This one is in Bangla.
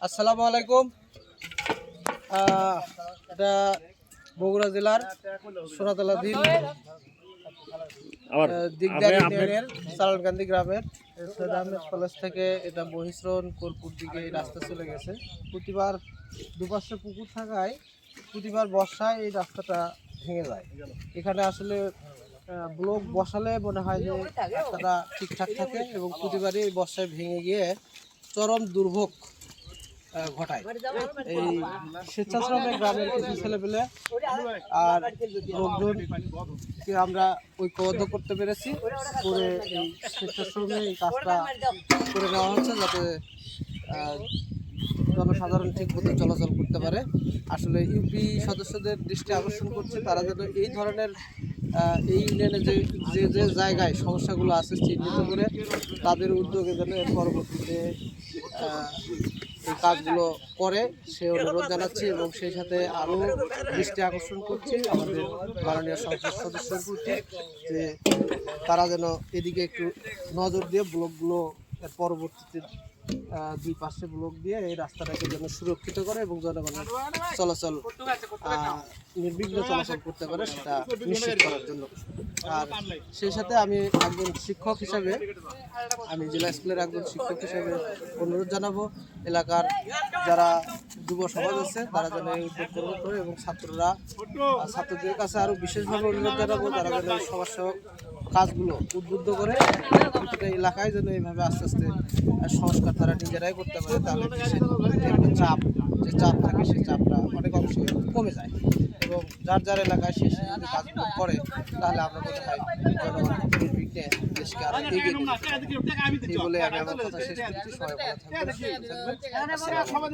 আসসালামু আলাইকুম। এটা বগুড়া জেলার সোনাতলা দিন দিগদারি ইউনিয়নের চালানকান্দি গ্রামের সৈয়দ আহমেদ কলেজ থেকে এটা বহিশ্রণ কোলপুর দিকে এই রাস্তা চলে গেছে। প্রতিবার দুপাশে পুকুর থাকায় প্রতিবার বর্ষায় এই রাস্তাটা ভেঙে যায়। এখানে আসলে ব্লক বসালে মনে হয় যে রাস্তাটা ঠিকঠাক থাকে এবং প্রতিবারই এই বর্ষায় ভেঙে গিয়ে চরম দুর্ভোগ ঘটায়। এই স্বেচ্ছাশ্রমে গ্রামের কিছু ছেলেপেলে আর লোকজনকে আমরা ঐক্যবদ্ধ করতে পেরেছি, করে এই স্বেচ্ছাশ্রমে এই কাজটা করে নেওয়া হচ্ছে যাতে জনসাধারণ ঠিক মতো চলাচল করতে পারে। আসলে ইউপি সদস্যদের দৃষ্টি আকর্ষণ করছে তারা যেন এই ধরনের এই ইউনিয়নে যে যে জায়গায় সমস্যাগুলো আছে চিহ্নিত করে তাদের উদ্যোগে যেন এর পরবর্তীতে এই কাজগুলো করে সে অনুরোধ জানাচ্ছি এবং সেই সাথে আরও দৃষ্টি আকর্ষণ করছি আমাদের মাননীয় সংসদ সদস্যের প্রতি যে তারা যেন এদিকে একটু নজর দিয়ে ব্লকগুলো এর পরবর্তীতে দুই পাশে ব্লক দিয়ে এই রাস্তাটাকে যেন সুরক্ষিত করে এবং জনগণের চলাচল নির্বিঘ্ন চলাচল করতে পারে সেটা নিশ্চিত করার জন্য। আর সেই সাথে আমি একজন শিক্ষক হিসাবে আমি জেলা স্কুলের একজন শিক্ষক হিসাবে অনুরোধ জানাবো এলাকার যারা যুব সমাজ আছে তারা যেন এই উদ্যোগ গ্রহণ করে এবং ছাত্রদের কাছে আরও বিশেষভাবে অনুরোধ জানাবো তারা যেন এই সমাজসেবক কাজগুলো উদ্বুদ্ধ করে প্রতিটা এলাকায় যেন এইভাবে আস্তে আস্তে সংস্কার তারা নিজেরাই করতে পারে। তাহলে একটা চাপ যে চাপ থাকে সেই চাপটা অনেক অংশে কমে যায় এবং যার যার এলাকায় সে যদি কাজগুলো করে তাহলে আমরা মনে হয় নির্বিঘ্নে দেশকে আরো এগিয়ে নিতে পারি। এই বলে আমি আমার কথা শেষ করছি। সবাই ভালো থাকবেন।